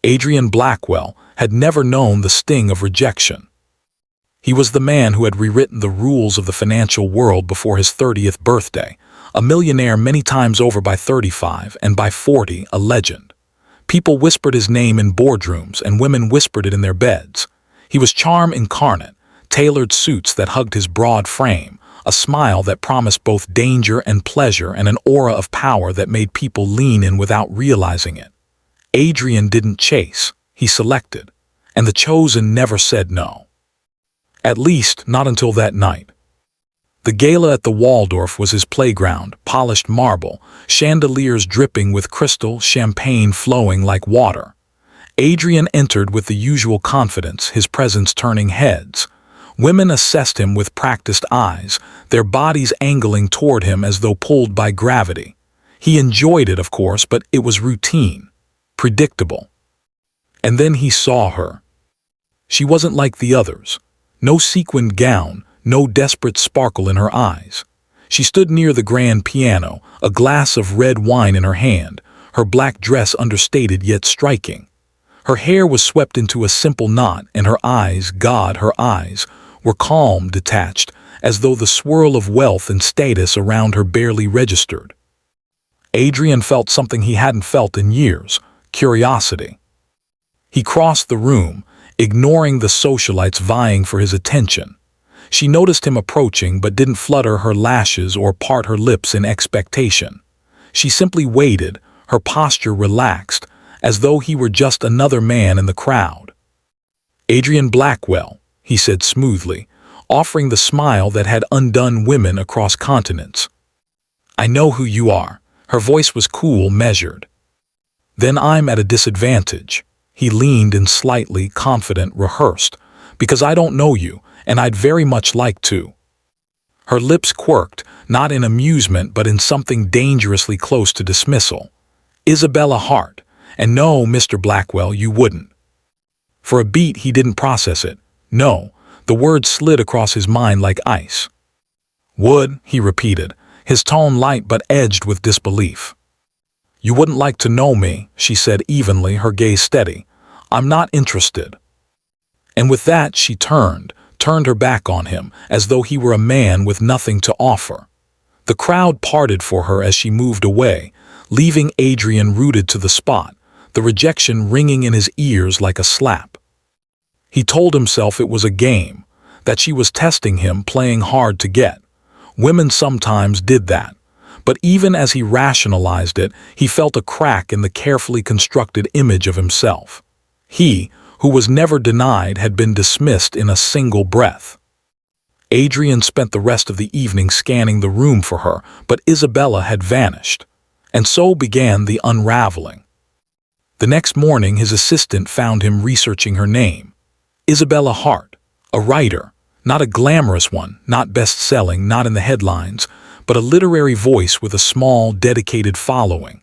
Adrian Blackwell had never known the sting of rejection. He was the man who had rewritten the rules of the financial world before his 30th birthday, a millionaire many times over by 35 and by 40 a legend. People whispered his name in boardrooms and women whispered it in their beds. He was charm incarnate, tailored suits that hugged his broad frame, a smile that promised both danger and pleasure, and an aura of power that made people lean in without realizing it. Adrian didn't chase, he selected, and the chosen never said no. At least, not until that night. The gala at the Waldorf was his playground, polished marble, chandeliers dripping with crystal, champagne flowing like water. Adrian entered with the usual confidence, his presence turning heads. Women assessed him with practiced eyes, their bodies angling toward him as though pulled by gravity. He enjoyed it, of course, but it was routine, predictable. And then he saw her. She wasn't like the others. No sequined gown, no desperate sparkle in her eyes. She stood near the grand piano, a glass of red wine in her hand, her black dress understated yet striking. Her hair was swept into a simple knot, and her eyes, God, her eyes, were calm, detached, as though the swirl of wealth and status around her barely registered. Adrian felt something he hadn't felt in years, curiosity. He crossed the room, ignoring the socialites vying for his attention. She noticed him approaching but didn't flutter her lashes or part her lips in expectation. She simply waited, her posture relaxed, as though he were just another man in the crowd. "Adrian Blackwell," he said smoothly, offering the smile that had undone women across continents. "I know who you are." Her voice was cool, measured. "Then I'm at a disadvantage." He leaned in slightly, confident, rehearsed, "because I don't know you, and I'd very much like to." Her lips quirked, not in amusement but in something dangerously close to dismissal. "Isabella Hart, and no, Mr. Blackwell, you wouldn't." For a beat he didn't process it. No, the word slid across his mind like ice. "Would," he repeated, his tone light but edged with disbelief. "You wouldn't like to know me," she said evenly, her gaze steady. "I'm not interested." And with that she turned her back on him, as though he were a man with nothing to offer. The crowd parted for her as she moved away, leaving Adrian rooted to the spot, the rejection ringing in his ears like a slap. He told himself it was a game, that she was testing him, playing hard to get. Women sometimes did that. But even as he rationalized it, he felt a crack in the carefully constructed image of himself. He, who was never denied, had been dismissed in a single breath. Adrian spent the rest of the evening scanning the room for her, but Isabella had vanished. And so began the unraveling. The next morning his assistant found him researching her name. Isabella Hart, a writer, not a glamorous one, not best-selling, not in the headlines, but a literary voice with a small, dedicated following.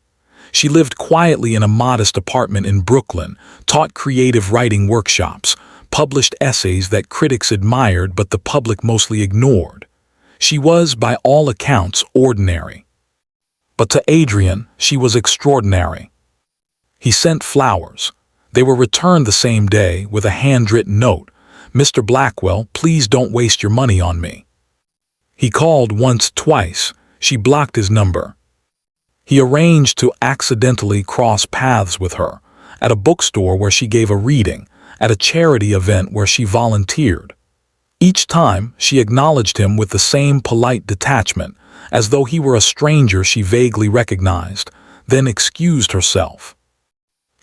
She lived quietly in a modest apartment in Brooklyn, taught creative writing workshops, published essays that critics admired but the public mostly ignored. She was, by all accounts, ordinary. But to Adrian, she was extraordinary. He sent flowers. They were returned the same day with a handwritten note. "Mr. Blackwell, please don't waste your money on me." He called once, twice. She blocked his number. He arranged to accidentally cross paths with her, at a bookstore where she gave a reading, at a charity event where she volunteered. Each time, she acknowledged him with the same polite detachment, as though he were a stranger she vaguely recognized, then excused herself.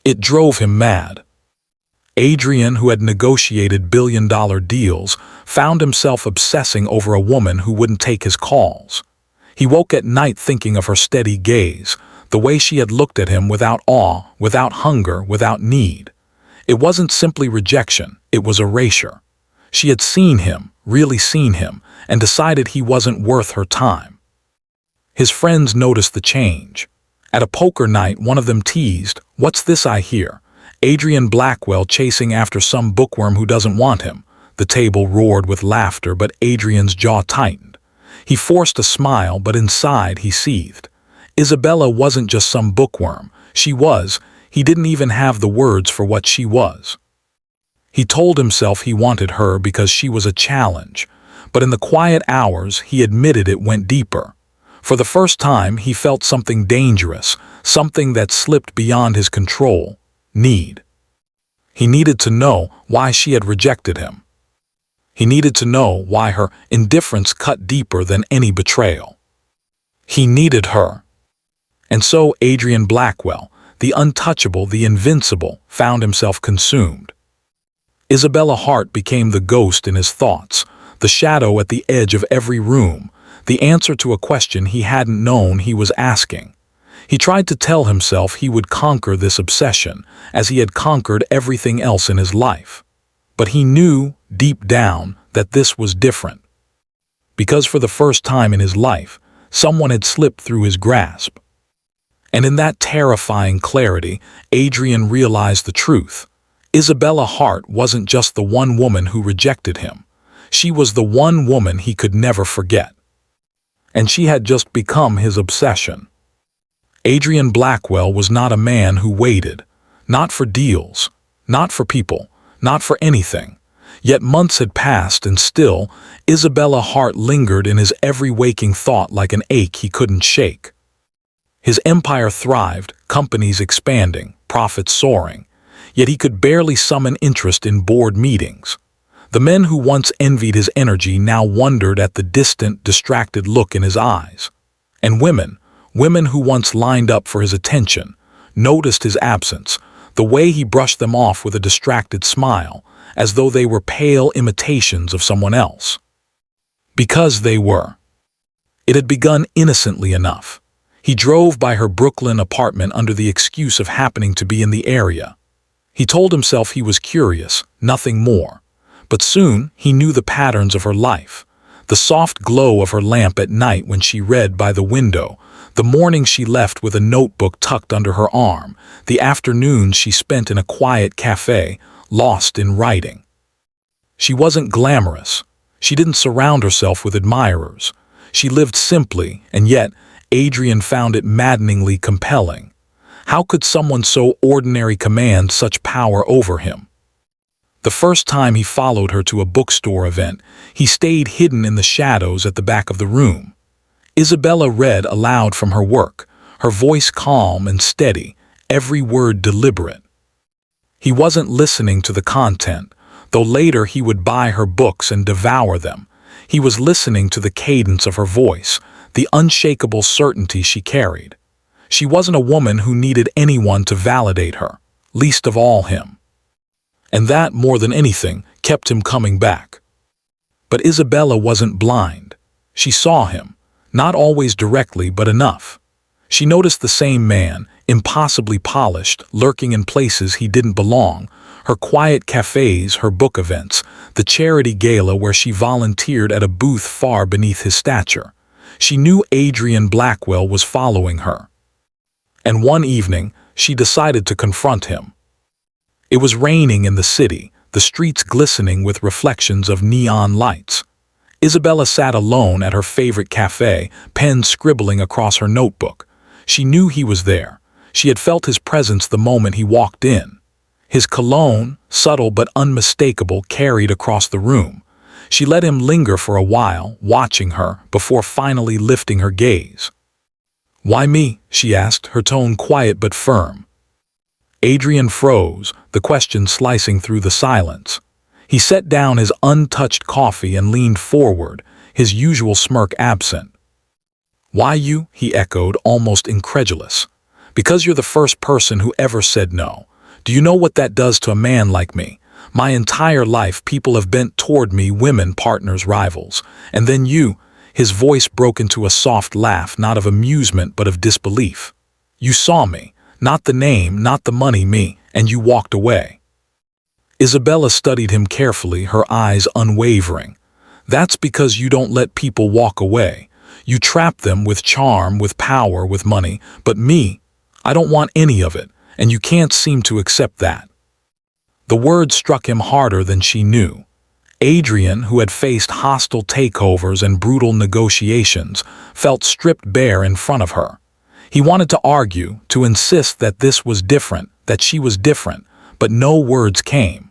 It drove him mad. Adrian, who had negotiated billion-dollar deals, found himself obsessing over a woman who wouldn't take his calls. He woke at night thinking of her steady gaze, the way she had looked at him without awe, without hunger, without need. It wasn't simply rejection, it was erasure. She had seen him, really seen him, and decided he wasn't worth her time. His friends noticed the change. At a poker night, one of them teased, "What's this I hear? Adrian Blackwell chasing after some bookworm who doesn't want him." The table roared with laughter, but Adrian's jaw tightened. He forced a smile, but inside he seethed. Isabella wasn't just some bookworm. She was, He didn't even have the words for what she was. He told himself he wanted her because she was a challenge, but in the quiet hours he admitted it went deeper. For the first time he felt something dangerous, something that slipped beyond his control: need. He needed to know why she had rejected him. He needed to know why her indifference cut deeper than any betrayal. He needed her. And so Adrian Blackwell, the untouchable, the invincible, found himself consumed. Isabella Hart became the ghost in his thoughts, the shadow at the edge of every room, the answer to a question he hadn't known he was asking. He tried to tell himself he would conquer this obsession, as he had conquered everything else in his life. But he knew, deep down, that this was different. Because for the first time in his life, someone had slipped through his grasp. And in that terrifying clarity, Adrian realized the truth. Isabella Hart wasn't just the one woman who rejected him. She was the one woman he could never forget. And she had just become his obsession. Adrian Blackwell was not a man who waited, not for deals, not for people, not for anything. Yet months had passed and still, Isabella Hart lingered in his every waking thought like an ache he couldn't shake. His empire thrived, companies expanding, profits soaring, yet he could barely summon interest in board meetings. The men who once envied his energy now wondered at the distant, distracted look in his eyes. And women who once lined up for his attention, noticed his absence, the way he brushed them off with a distracted smile, as though they were pale imitations of someone else. Because they were. It had begun innocently enough. He drove by her Brooklyn apartment under the excuse of happening to be in the area. He told himself he was curious, nothing more. But soon he knew the patterns of her life. The soft glow of her lamp at night when she read by the window, the morning she left with a notebook tucked under her arm, the afternoons she spent in a quiet cafe, lost in writing. She wasn't glamorous. She didn't surround herself with admirers. She lived simply, and yet Adrian found it maddeningly compelling. How could someone so ordinary command such power over him? The first time he followed her to a bookstore event, he stayed hidden in the shadows at the back of the room. Isabella read aloud from her work, her voice calm and steady, every word deliberate. He wasn't listening to the content, though later he would buy her books and devour them. He was listening to the cadence of her voice, the unshakable certainty she carried. She wasn't a woman who needed anyone to validate her, least of all him. And that, more than anything, kept him coming back. But Isabella wasn't blind. She saw him, not always directly, but enough. She noticed the same man, impossibly polished, lurking in places he didn't belong, her quiet cafes, her book events, the charity gala where she volunteered at a booth far beneath his stature. She knew Adrian Blackwell was following her. And one evening, she decided to confront him. It was raining in the city, the streets glistening with reflections of neon lights. Isabella sat alone at her favorite cafe, pen scribbling across her notebook. She knew he was there. She had felt his presence the moment he walked in. His cologne, subtle but unmistakable, carried across the room. She let him linger for a while, watching her, before finally lifting her gaze. "Why me?" she asked, her tone quiet but firm. Adrian froze, the question slicing through the silence. He set down his untouched coffee and leaned forward, his usual smirk absent. "Why you?" he echoed, almost incredulous. "Because you're the first person who ever said no. Do you know what that does to a man like me? My entire life people have bent toward me, women, partners, rivals. And then you." His voice broke into a soft laugh, not of amusement but of disbelief. "You saw me, not the name, not the money, me, and you walked away." Isabella studied him carefully, her eyes unwavering. "That's because you don't let people walk away. You trap them with charm, with power, with money. But me, I don't want any of it, and you can't seem to accept that." The word struck him harder than she knew. Adrian, who had faced hostile takeovers and brutal negotiations, felt stripped bare in front of her. He wanted to argue, to insist that this was different, that she was different, but no words came.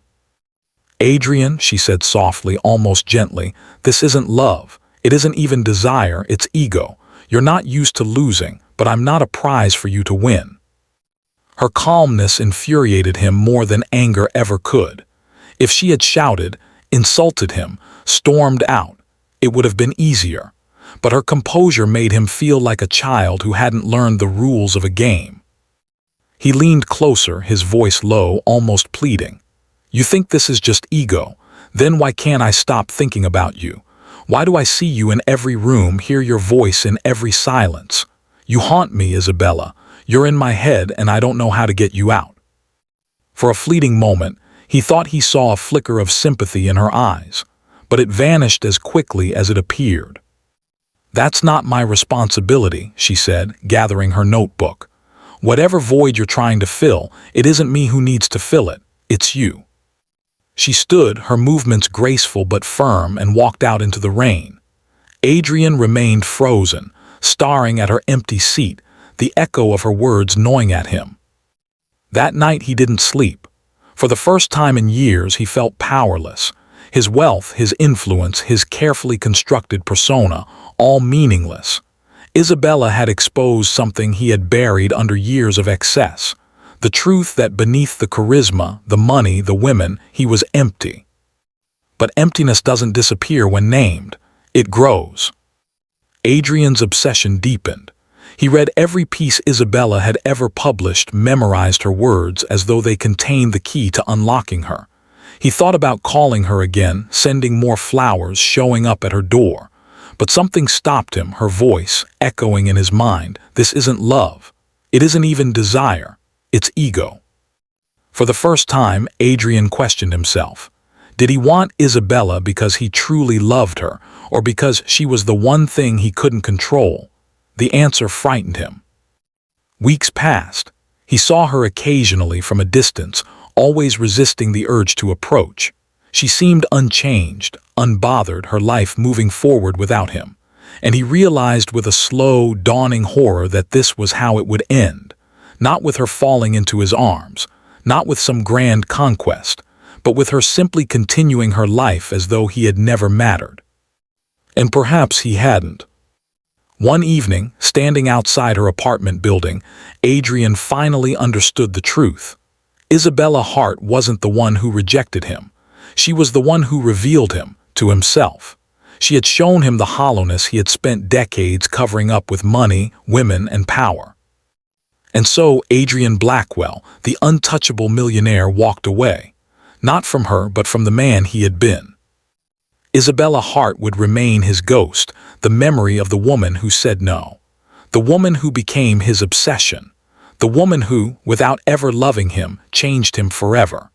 "Adrian," she said softly, almost gently, "this isn't love. It isn't even desire, it's ego. You're not used to losing, but I'm not a prize for you to win." Her calmness infuriated him more than anger ever could. If she had shouted, insulted him, stormed out, it would have been easier. But her composure made him feel like a child who hadn't learned the rules of a game. He leaned closer, his voice low, almost pleading. "You think this is just ego? Then why can't I stop thinking about you? Why do I see you in every room, hear your voice in every silence? You haunt me, Isabella. You're in my head and I don't know how to get you out." For a fleeting moment, he thought he saw a flicker of sympathy in her eyes, but it vanished as quickly as it appeared. "That's not my responsibility," she said, gathering her notebook. "Whatever void you're trying to fill, it isn't me who needs to fill it, it's you." She stood, her movements graceful but firm, and walked out into the rain. Adrian remained frozen, staring at her empty seat, the echo of her words gnawing at him. That night he didn't sleep. For the first time in years he felt powerless. His wealth, his influence, his carefully constructed persona, all meaningless. Isabella had exposed something he had buried under years of excess. The truth that beneath the charisma, the money, the women, he was empty. But emptiness doesn't disappear when named. It grows. Adrian's obsession deepened. He read every piece Isabella had ever published, memorized her words as though they contained the key to unlocking her. He thought about calling her again, sending more flowers, showing up at her door. But something stopped him, her voice, echoing in his mind. This isn't love. It isn't even desire. It's ego. For the first time, Adrian questioned himself. Did he want Isabella because he truly loved her, or because she was the one thing he couldn't control? The answer frightened him. Weeks passed. He saw her occasionally from a distance, always resisting the urge to approach. She seemed unchanged, unbothered, her life moving forward without him. And he realized with a slow, dawning horror that this was how it would end. Not with her falling into his arms, not with some grand conquest, but with her simply continuing her life as though he had never mattered. And perhaps he hadn't. One evening, standing outside her apartment building, Adrian finally understood the truth. Isabella Hart wasn't the one who rejected him. She was the one who revealed him to himself. She had shown him the hollowness he had spent decades covering up with money, women, and power. And so Adrian Blackwell, the untouchable millionaire, walked away. Not from her, but from the man he had been. Isabella Hart would remain his ghost, the memory of the woman who said no. The woman who became his obsession. The woman who, without ever loving him, changed him forever.